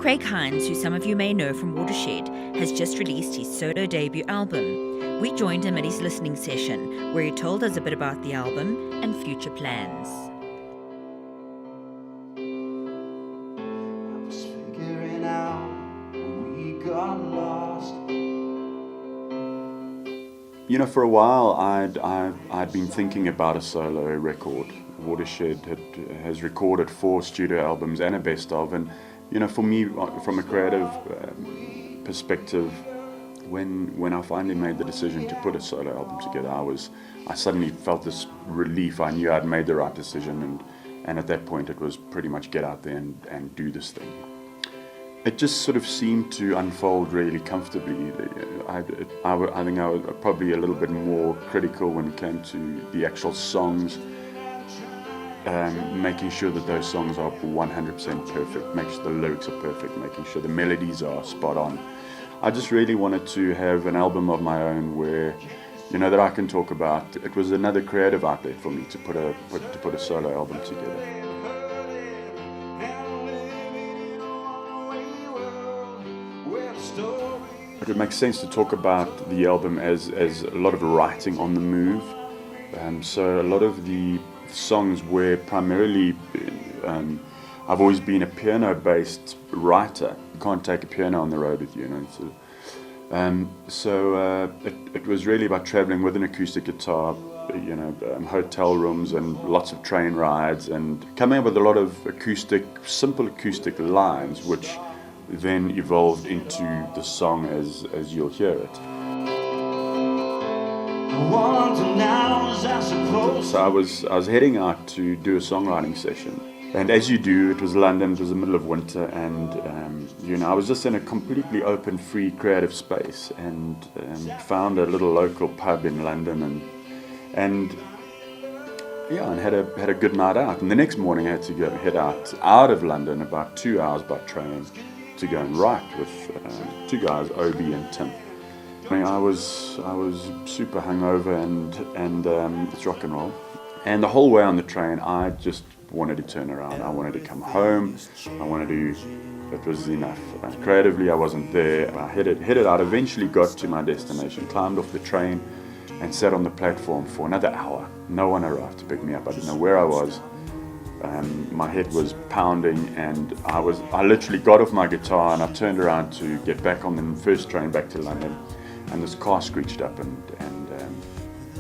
Craig Hinds, who some of you may know from Watershed, has just released his solo debut album. We joined him at his listening session, where he told us a bit about the album and future plans. I was figuring out when we got lost. You know, for a while I'd been thinking about a solo record. Watershed has recorded 4 studio albums and a best of, and you know, for me, from a creative perspective, when I finally made the decision to put a solo album together, I suddenly felt this relief. I knew I'd made the right decision, and at that point it was pretty much get out there and do this thing. It just sort of seemed to unfold really comfortably. I think I was probably a little bit more critical when it came to the actual songs, making sure that those songs are 100% perfect, make sure the lyrics are perfect, making sure the melodies are spot on. I just really wanted to have an album of my own where, you know, that I can talk about. It was another creative outlet for me to put a solo album together. It would make sense to talk about the album as a lot of writing on the move. So a lot of the songs were primarily, I've always been a piano-based writer. You can't take a piano on the road with you, so it was really about traveling with an acoustic guitar, you know, hotel rooms and lots of train rides, and coming up with a lot of simple acoustic lines, which then evolved into the song as you'll hear it. So I was heading out to do a songwriting session, and as you do, it was London, it was the middle of winter, and you know, I was just in a completely open, free, creative space, and found a little local pub in London, and had a good night out. And the next morning I had to head out of London, about 2 hours by train, to go and write with 2 guys, Obi and Tim. I mean, I was super hungover and it's rock and roll. And the whole way on the train, I just wanted to turn around. I wanted to come home. It was enough. Creatively, I wasn't there. I headed out, eventually got to my destination, climbed off the train and sat on the platform for another hour. No one arrived to pick me up. I didn't know where I was. My head was pounding, and I literally got off my guitar and I turned around to get back on the first train back to London, and this car screeched up, and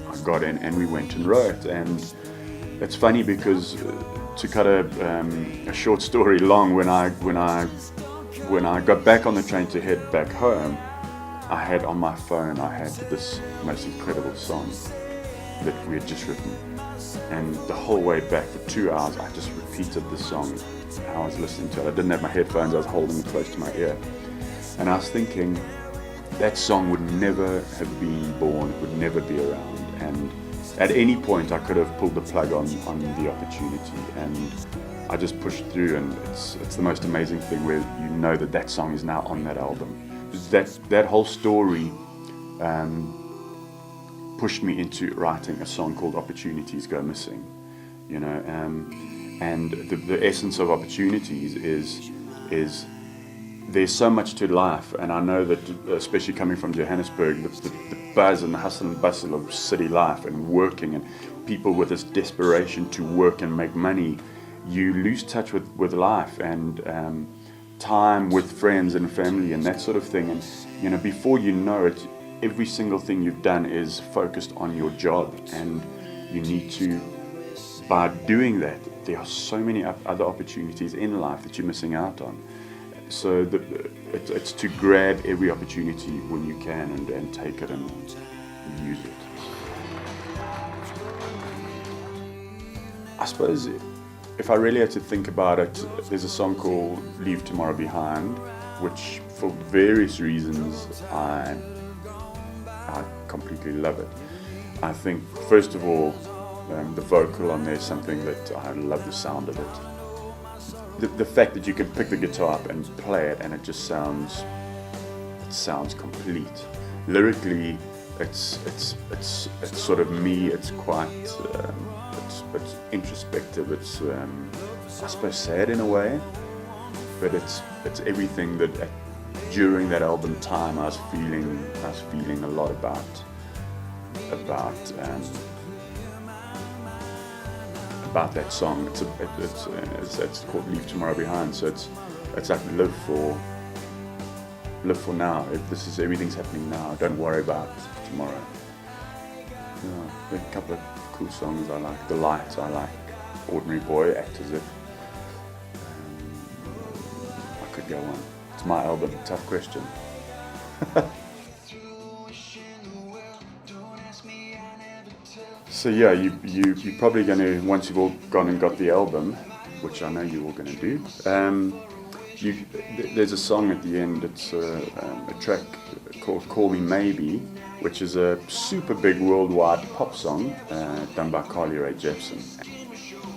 I got in and we went and wrote. And it's funny because to cut a short story long, when I got back on the train to head back home, I had on my phone this most incredible song that we had just written. And the whole way back for 2 hours, I just repeated the song. I was listening to it. I didn't have my headphones, I was holding it close to my ear. And I was thinking, that song would never have been born, it would never be around. And at any point, I could have pulled the plug on the opportunity. And I just pushed through, and it's the most amazing thing where you know that song is now on that album. That whole story pushed me into writing a song called Opportunities Go Missing, you know, and the essence of Opportunities is there's so much to life, and I know that, especially coming from Johannesburg, the buzz and the hustle and bustle of city life and working, and people with this desperation to work and make money, you lose touch with life and time with friends and family and that sort of thing. And you know, before you know it, every single thing you've done is focused on your job, and you need to, by doing that, there are so many other opportunities in life that you're missing out on. So it's to grab every opportunity when you can and take it and use it. I suppose if I really had to think about it, there's a song called Leave Tomorrow Behind, which for various reasons I completely love it. I think, first of all, the vocal on there is something that I love the sound of it. The fact that you can pick the guitar up and play it and it just sounds complete. Lyrically, it's sort of me. It's quite it's introspective. It's I suppose sad in a way. but it's everything that during that album time I was feeling a lot about that song. It's called Leave Tomorrow Behind. So it's like live for now. Everything's happening now. Don't worry about tomorrow. Yeah, a couple of cool songs I like. The Light I like. Ordinary Boy, Act As If. I could go on. It's my album. Tough question. So yeah, you're probably going to, once you've all gone and got the album, which I know you're all going to do, there's a song at the end. It's a track called Call Me Maybe, which is a super big worldwide pop song done by Carly Rae Jepsen.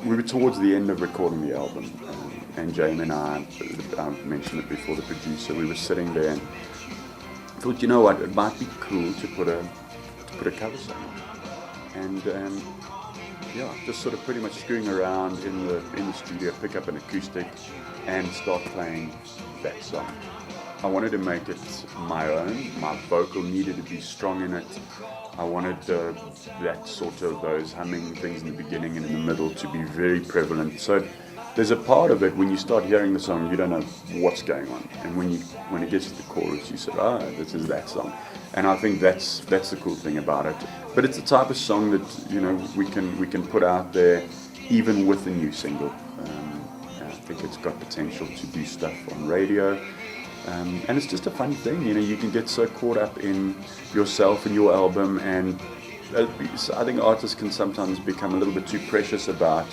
We were towards the end of recording the album, and Jamie and I mentioned it before, the producer, we were sitting there and thought, you know what, it might be cool to put a cover song on. And yeah, just sort of pretty much screwing around in the studio, pick up an acoustic and start playing that song. I wanted to make it my own. My vocal needed to be strong in it. I wanted that sort of those humming things in the beginning and in the middle to be very prevalent. So there's a part of it when you start hearing the song, you don't know what's going on, and when it gets to the chorus, you say, this is that song. And I think that's the cool thing about it. But it's the type of song that we can put out there, even with the new single. I think it's got potential to do stuff on radio, and it's just a fun thing. You can get so caught up in yourself and your album, and I think artists can sometimes become a little bit too precious about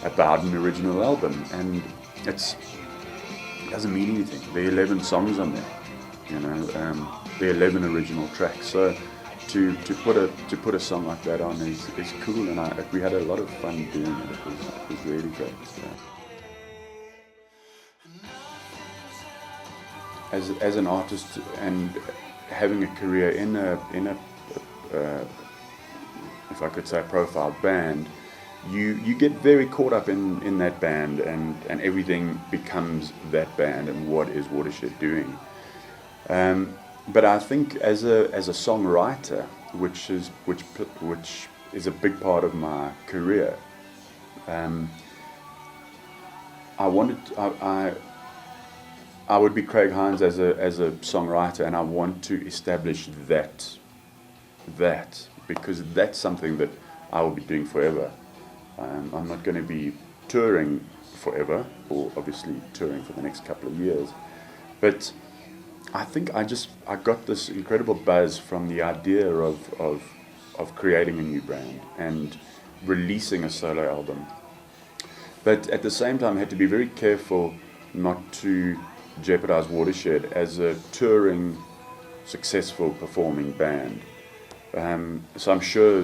an original album, and it doesn't mean anything. There are 11 songs on there, there are 11 original tracks. So to put a song like that on is cool, and we had a lot of fun doing it. It was really great. As an artist and having a career in a if I could say profile band, you get very caught up in that band, and everything becomes that band and what is Watershed doing. But I think as a songwriter, which is a big part of my career, I would be Craig Hinds as a songwriter, and I want to establish that because that's something that I will be doing forever. I'm not going to be touring forever, or obviously touring for the next couple of years, but I think I got this incredible buzz from the idea of creating a new brand and releasing a solo album. But at the same time, I had to be very careful not to jeopardize Watershed as a touring, successful performing band. So I'm sure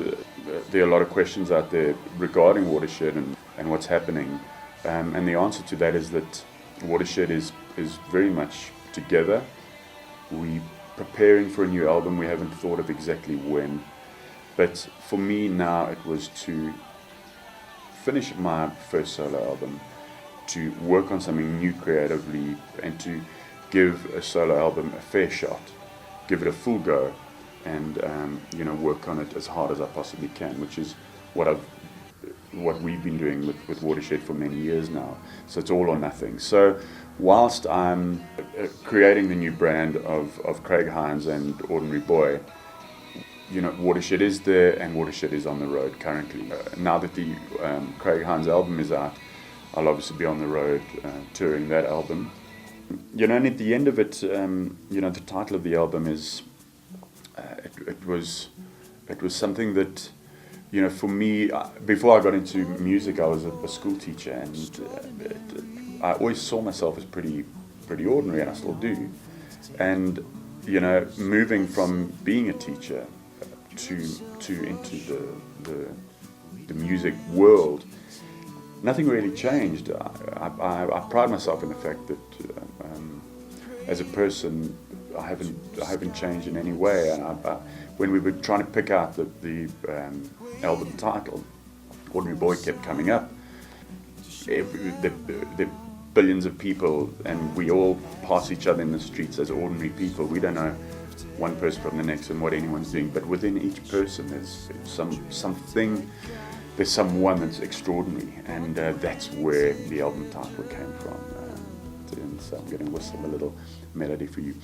there are a lot of questions out there regarding Watershed and what's happening. And the answer to that is that Watershed is very much together. We're preparing for a new album. We haven't thought of exactly when. But for me now, it was to finish my first solo album, to work on something new creatively, and to give a solo album a fair shot, give it a full go, and work on it as hard as I possibly can, which is what we've been doing with Watershed for many years now. So it's all or nothing. So whilst I'm creating the new brand of Craig Hinds and Ordinary Boy, Watershed is there, and Watershed is on the road currently. Now that the Craig Hinds album is out, I'll obviously be on the road touring that album. And at the end of it, the title of the album is, it was something that, for me, before I got into music, I was a school teacher, and I always saw myself as pretty ordinary, and I still do. And moving from being a teacher to into the music world, nothing really changed. I pride myself in the fact that as a person, I haven't changed in any way. And when we were trying to pick out the album title, Ordinary Boy kept coming up. The billions of people, and we all pass each other in the streets as ordinary people. We don't know one person from the next and what anyone's doing, but within each person there's something, there's someone that's extraordinary, and that's where the album title came from. And so I'm going to whistle a little melody for you.